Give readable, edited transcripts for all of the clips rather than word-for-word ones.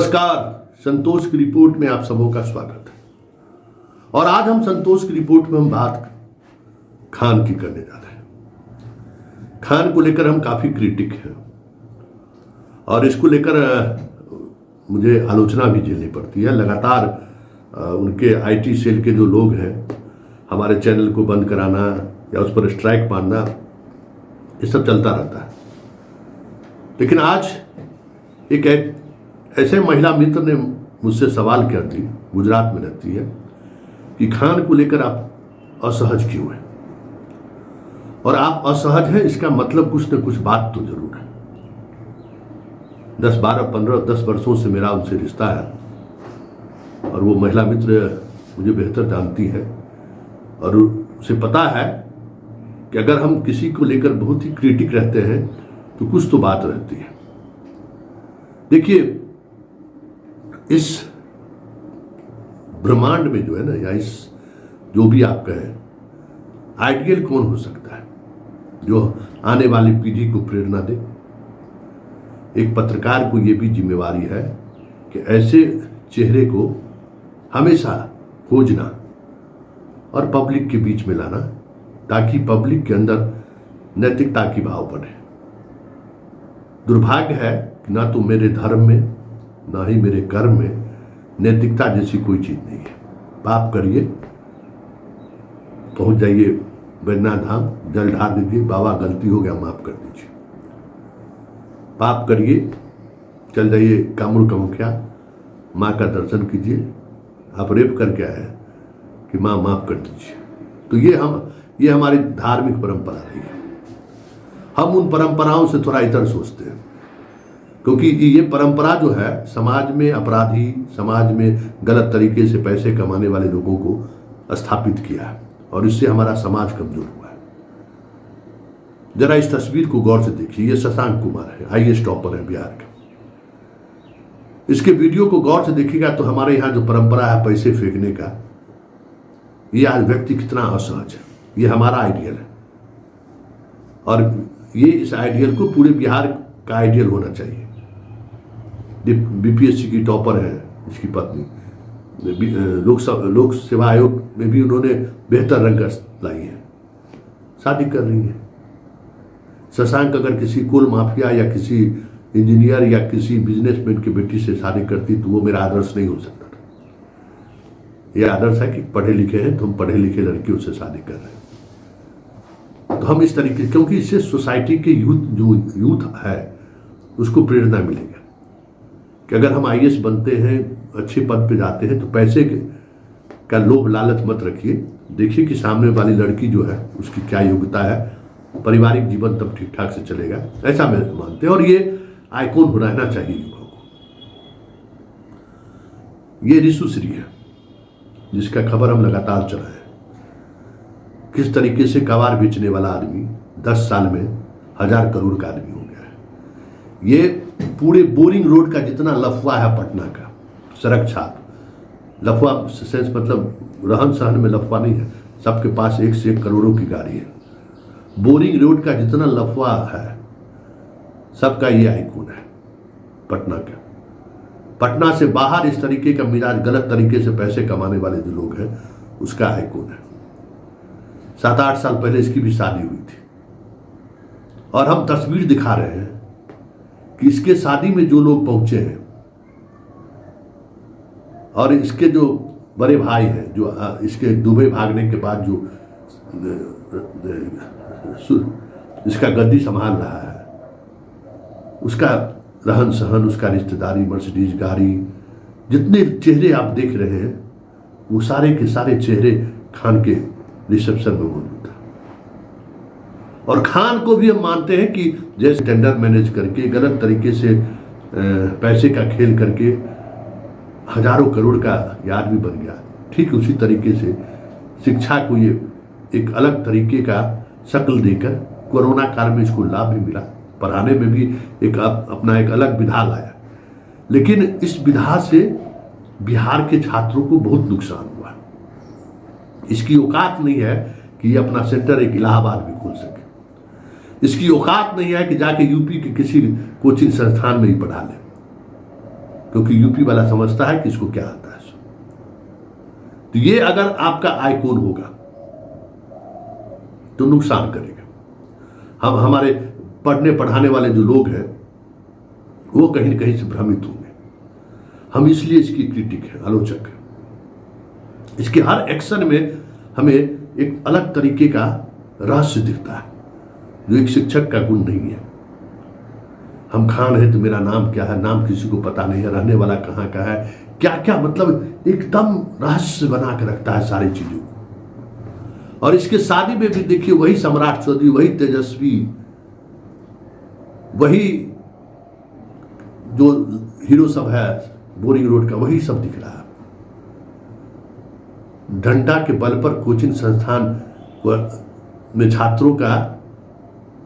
नमस्कार, संतोष की रिपोर्ट में आप सबों का स्वागत है। और आज हम संतोष की रिपोर्ट में हम बात खान की करने जा रहे हैं। खान को लेकर हम काफी क्रिटिक हैं और इसको लेकर मुझे आलोचना भी झेलनी पड़ती है। लगातार उनके आईटी सेल के जो लोग हैं, हमारे चैनल को बंद कराना या उस पर स्ट्राइक मारना, ये सब चलता रहता है। लेकिन आज एक ऐसे महिला मित्र ने मुझसे सवाल कर दी, गुजरात में रहती है, कि खान को लेकर आप असहज क्यों हैं? और आप असहज हैं, इसका मतलब कुछ न कुछ बात तो जरूर है। 10, 12, 15, 10 वर्षों से मेरा उनसे रिश्ता है और वो महिला मित्र मुझे बेहतर जानती है और उसे पता है कि अगर हम किसी को लेकर बहुत ही क्रिटिक रहते हैं तो कुछ तो बात रहती है। देखिए, इस ब्रह्मांड में जो है ना, या इस जो भी आप कहें, आइडियल कौन हो सकता है जो आने वाली पीढ़ी को प्रेरणा दे? एक पत्रकार को यह भी जिम्मेवारी है कि ऐसे चेहरे को हमेशा खोजना और पब्लिक के बीच में लाना, ताकि पब्लिक के अंदर नैतिकता की भाव बढ़े। दुर्भाग्य है कि ना तो मेरे धर्म में ना ही मेरे कर्म में नैतिकता जैसी कोई चीज नहीं है। पाप करिए, पहुंच जाइए बैद्यनाथ धाम, जल ढार दीजिए, बाबा गलती हो गया माफ कर दीजिए। पाप करिए, चल जाइए कामरू का मुखिया, माँ का दर्शन कीजिए। आप रेप करके आए कि माँ माफ कर दीजिए। तो ये हमारी धार्मिक परंपरा रही है। हम उन परंपराओं से थोड़ा इतर सोचते हैं, क्योंकि ये परंपरा जो है समाज में अपराधी, समाज में गलत तरीके से पैसे कमाने वाले लोगों को स्थापित किया है और इससे हमारा समाज कमजोर हुआ है। जरा इस तस्वीर को गौर से देखिए। ये शशांक कुमार है, आईएएस टॉपर है बिहार के। इसके वीडियो को गौर से देखिएगा तो हमारे यहाँ जो परंपरा है पैसे फेंकने का, ये आज व्यक्ति कितना असहज है। ये हमारा आइडियल है और ये इस आइडियल को पूरे बिहार का आइडियल होना चाहिए। बीपीएससी की टॉपर है इसकी पत्नी, लोक सेवा आयोग में भी उन्होंने बेहतर रंग लाई है, शादी कर रही है। शशांक अगर किसी कोल माफिया या किसी इंजीनियर या किसी बिजनेसमैन की बेटी से शादी करती तो वो मेरा आदर्श नहीं हो सकता था। यह आदर्श है कि पढ़े लिखे हैं तो हम पढ़े लिखे लड़कियों से शादी कर रहे हैं। तो हम इस तरीके, क्योंकि इससे सोसाइटी के यूथ है उसको प्रेरणा मिलेगा कि अगर हम आईएएस बनते हैं, अच्छे पद पे जाते हैं, तो पैसे का लोभ लालच मत रखिए। देखिए कि सामने वाली लड़की जो है उसकी क्या योग्यता है, पारिवारिक जीवन तब ठीक ठाक से चलेगा, ऐसा मैं मानते हैं। और ये आइकॉन रहना चाहिए युवाओं को। ये रिशुश्री है जिसका खबर हम लगातार चलाए। किस तरीके से कबाड़ बेचने वाला आदमी 10 साल में 1000 करोड़ का आदमी हो गया है। ये पूरे बोरिंग रोड का जितना लफवा है पटना का, सड़क छाप लफवा सेंस मतलब रहन सहन में लफवा नहीं है, सबके पास 1 से 1 करोड़ों की गाड़ी है। बोरिंग रोड का जितना लफवा है सबका ये आइकॉन है पटना का। पटना से बाहर इस तरीके का मिजाज, गलत तरीके से पैसे कमाने वाले जो लोग हैं, उसका आइकॉन है। 7-8 साल पहले इसकी भी शादी हुई थी और हम तस्वीर दिखा रहे हैं कि इसके शादी में जो लोग पहुंचे हैं और इसके जो बड़े भाई हैं, जो इसके दुबई भागने के बाद जो इसका गद्दी संभाल रहा है, उसका रहन सहन, उसका रिश्तेदारी, मर्सिडीज गाड़ी, जितने चेहरे आप देख रहे हैं वो सारे के सारे चेहरे खान के रिसेप्शन में मौजूद था। और खान को भी हम मानते हैं कि जैसे टेंडर मैनेज करके गलत तरीके से पैसे का खेल करके हजारों करोड़ का ये आदमी बन गया, ठीक उसी तरीके से शिक्षा को ये एक अलग तरीके का शक्ल देकर कोरोना काल में इसको लाभ भी मिला, पढ़ाने में भी अपना एक अलग विधा लाया। लेकिन इस विधा से बिहार के छात्रों को बहुत नुकसान हुआ। इसकी औकात नहीं है कि ये अपना सेंटर एक इलाहाबाद में खोल सके। इसकी औकात नहीं है कि जाके यूपी के किसी कोचिंग संस्थान में ही पढ़ा ले। क्योंकि यूपी वाला समझता है कि इसको क्या आता है। तो ये अगर आपका आइकॉन होगा तो नुकसान करेगा। हम हमारे पढ़ने पढ़ाने वाले जो लोग हैं वो कहीं न कहीं से भ्रमित होंगे। हम इसलिए इसकी क्रिटिक है, आलोचक है। इसके हर एक्शन में हमें एक अलग तरीके का रहस्य दिखता है जो एक शिक्षक का गुण नहीं है। हम खान है तो मेरा नाम क्या है, नाम किसी को पता नहीं है, रहने वाला कहाँ का है, क्या क्या, मतलब एकदम रहस्य बना के रखता है सारी चीजों को। और इसके शादी में भी देखिए वही सम्राट चौधरी, वही तेजस्वी, वही जो हीरो सब है बोरिंग रोड का, वही सब दिख रहा है। डंडा के बल पर कोचिंग संस्थान में छात्रों का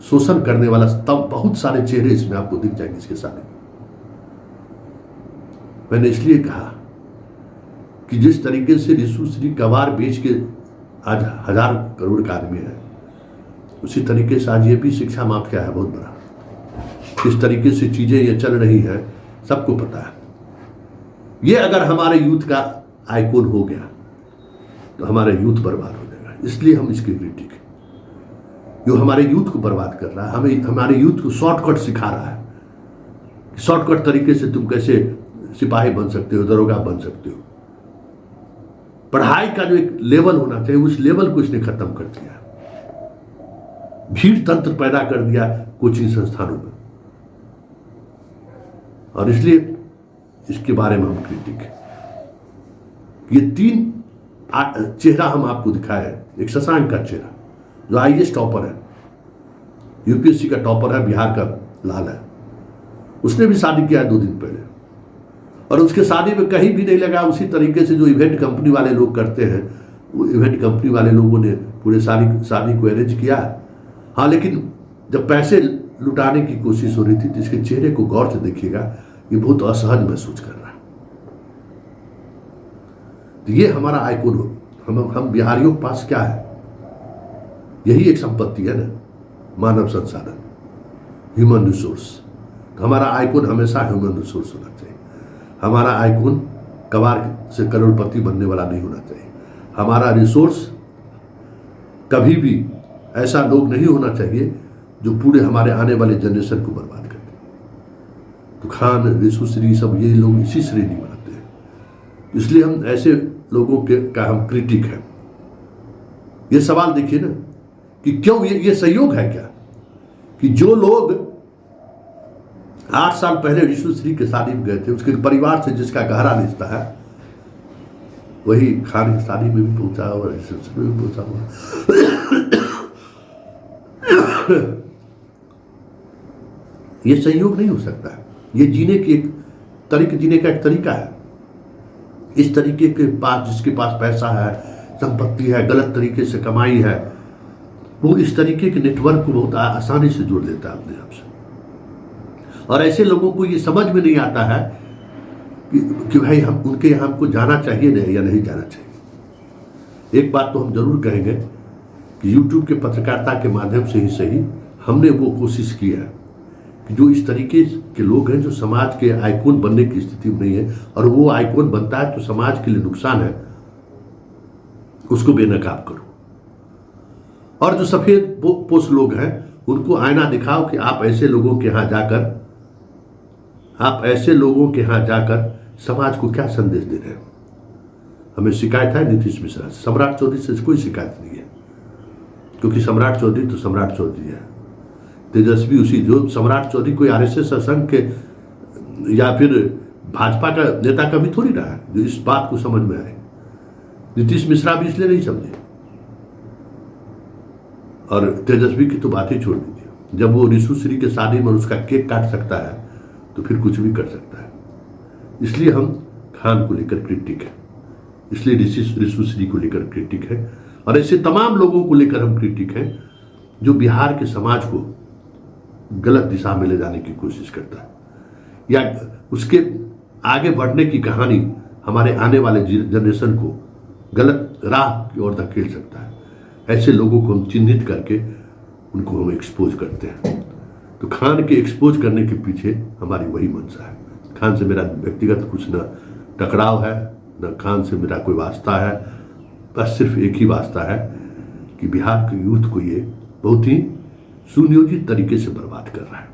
शोषण करने वाला तब बहुत सारे चेहरे इसमें आपको दिख जाएंगे इसके साथ। मैंने इसलिए कहा कि जिस तरीके से रिशु श्री कबार बेच के आज 1000 करोड़ का आदमी है, उसी तरीके से आज ये भी शिक्षा माफिया है बहुत बड़ा। किस तरीके से चीजें ये चल रही हैं सबको पता है। ये अगर हमारे यूथ का आइकॉन हो गया तो हमारा यूथ बर्बाद हो जाएगा। इसलिए हम इसके क्रिटिक हैं। जो हमारे यूथ को बर्बाद कर रहा है, हमें हमारे यूथ को शॉर्टकट सिखा रहा है। शॉर्टकट तरीके से तुम कैसे सिपाही बन सकते हो, दरोगा बन सकते हो। पढ़ाई का जो एक लेवल होना चाहिए उस लेवल को इसने खत्म कर दिया। भीड़ तंत्र पैदा कर दिया कोचिंग संस्थानों में, और इसलिए इसके बारे में हम क्रिटिक हैं। ये 3 चेहरा हम आपको दिखाए हैं। एक शशांक का चेहरा जो आईएएस टॉपर है, यूपीएससी का टॉपर है, बिहार का लाल है। उसने भी शादी किया है 2 दिन पहले, और उसके शादी में कहीं भी नहीं लगा उसी तरीके से जो इवेंट कंपनी वाले लोग करते हैं। वो इवेंट कंपनी वाले लोगों ने पूरे शादी को अरेंज किया। हाँ, लेकिन जब पैसे लुटाने की कोशिश हो रही थी तो इसके चेहरे को गौर से देखिएगा, ये बहुत असहज महसूस कर रहा है। तो ये हमारा आइकॉन हो। हम बिहारियों के पास क्या है? यही एक संपत्ति है ना, मानव संसाधन, ह्यूमन रिसोर्स। तो हमारा आइकॉन हमेशा ह्यूमन रिसोर्स होना चाहिए। हमारा आइकॉन कबार से करोड़पति बनने वाला नहीं होना चाहिए। हमारा रिसोर्स कभी भी ऐसा लोग नहीं होना चाहिए जो पूरे हमारे आने वाले जनरेशन को बर्बाद कर दे। तो खान, रिशु श्री सब ये लोग इसी श्रेणी में आते हैं। इसलिए हम ऐसे लोगों का हम क्रिटिक हैं। ये सवाल देखिए ना कि क्यों ये संयोग है क्या कि जो लोग 8 साल पहले रिशु श्री के शादी में गए थे, उसके परिवार से जिसका गहरा रिश्ता है, वही खान की शादी में भी पहुंचा और रिसेप्शन में भी पहुंचा हुआ। ये संयोग नहीं हो सकता है। ये जीने का एक तरीका है। इस तरीके के पास, जिसके पास पैसा है, संपत्ति है, गलत तरीके से कमाई है, वो इस तरीके के नेटवर्क को बहुत आसानी से जोड़ लेता है अपने आप से। और ऐसे लोगों को ये समझ में नहीं आता है कि भाई हम उनके यहाँ हमको जाना चाहिए या नहीं जाना चाहिए। एक बात तो हम जरूर कहेंगे कि यूट्यूब के पत्रकारिता के माध्यम से ही सही हमने वो कोशिश की है कि जो इस तरीके के लोग हैं जो समाज के आइकॉन बनने की स्थिति में नहीं है, और वो आइकॉन बनता है तो समाज के लिए नुकसान है, उसको बेनकाब करो। और जो सफेद पोस्ट लोग हैं उनको आईना दिखाओ कि आप ऐसे लोगों के यहाँ जाकर समाज को क्या संदेश दे रहे हैं। हमें शिकायत है नीतीश मिश्रा से, सम्राट चौधरी से कोई शिकायत नहीं है, क्योंकि सम्राट चौधरी तो सम्राट चौधरी है। तेजस्वी उसी, जो सम्राट चौधरी कोई आरएसएस संघ के या फिर भाजपा का नेता कभी थोड़ी रहा है जो इस बात को समझ में आए। नीतीश मिश्रा भी इसलिए नहीं समझे, और तेजस्वी की तो बात ही छोड़ दीजिए। जब वो रिशु श्री के शादी में उसका केक काट सकता है तो फिर कुछ भी कर सकता है। इसलिए हम खान को लेकर क्रिटिक है, इसलिए रिशु श्री को लेकर क्रिटिक है, और ऐसे तमाम लोगों को लेकर हम क्रिटिक हैं जो बिहार के समाज को गलत दिशा में ले जाने की कोशिश करता है, या उसके आगे बढ़ने की कहानी हमारे आने वाले जनरेशन को गलत राह की ओर धकेल सकता है। ऐसे लोगों को हम चिन्हित करके उनको हम एक्सपोज करते हैं। तो खान के एक्सपोज करने के पीछे हमारी वही मंशा है। खान से मेरा व्यक्तिगत कुछ न टकराव है, न खान से मेरा कोई वास्ता है। बस सिर्फ एक ही वास्ता है कि बिहार के यूथ को ये बहुत ही सुनियोजित तरीके से बर्बाद कर रहा है।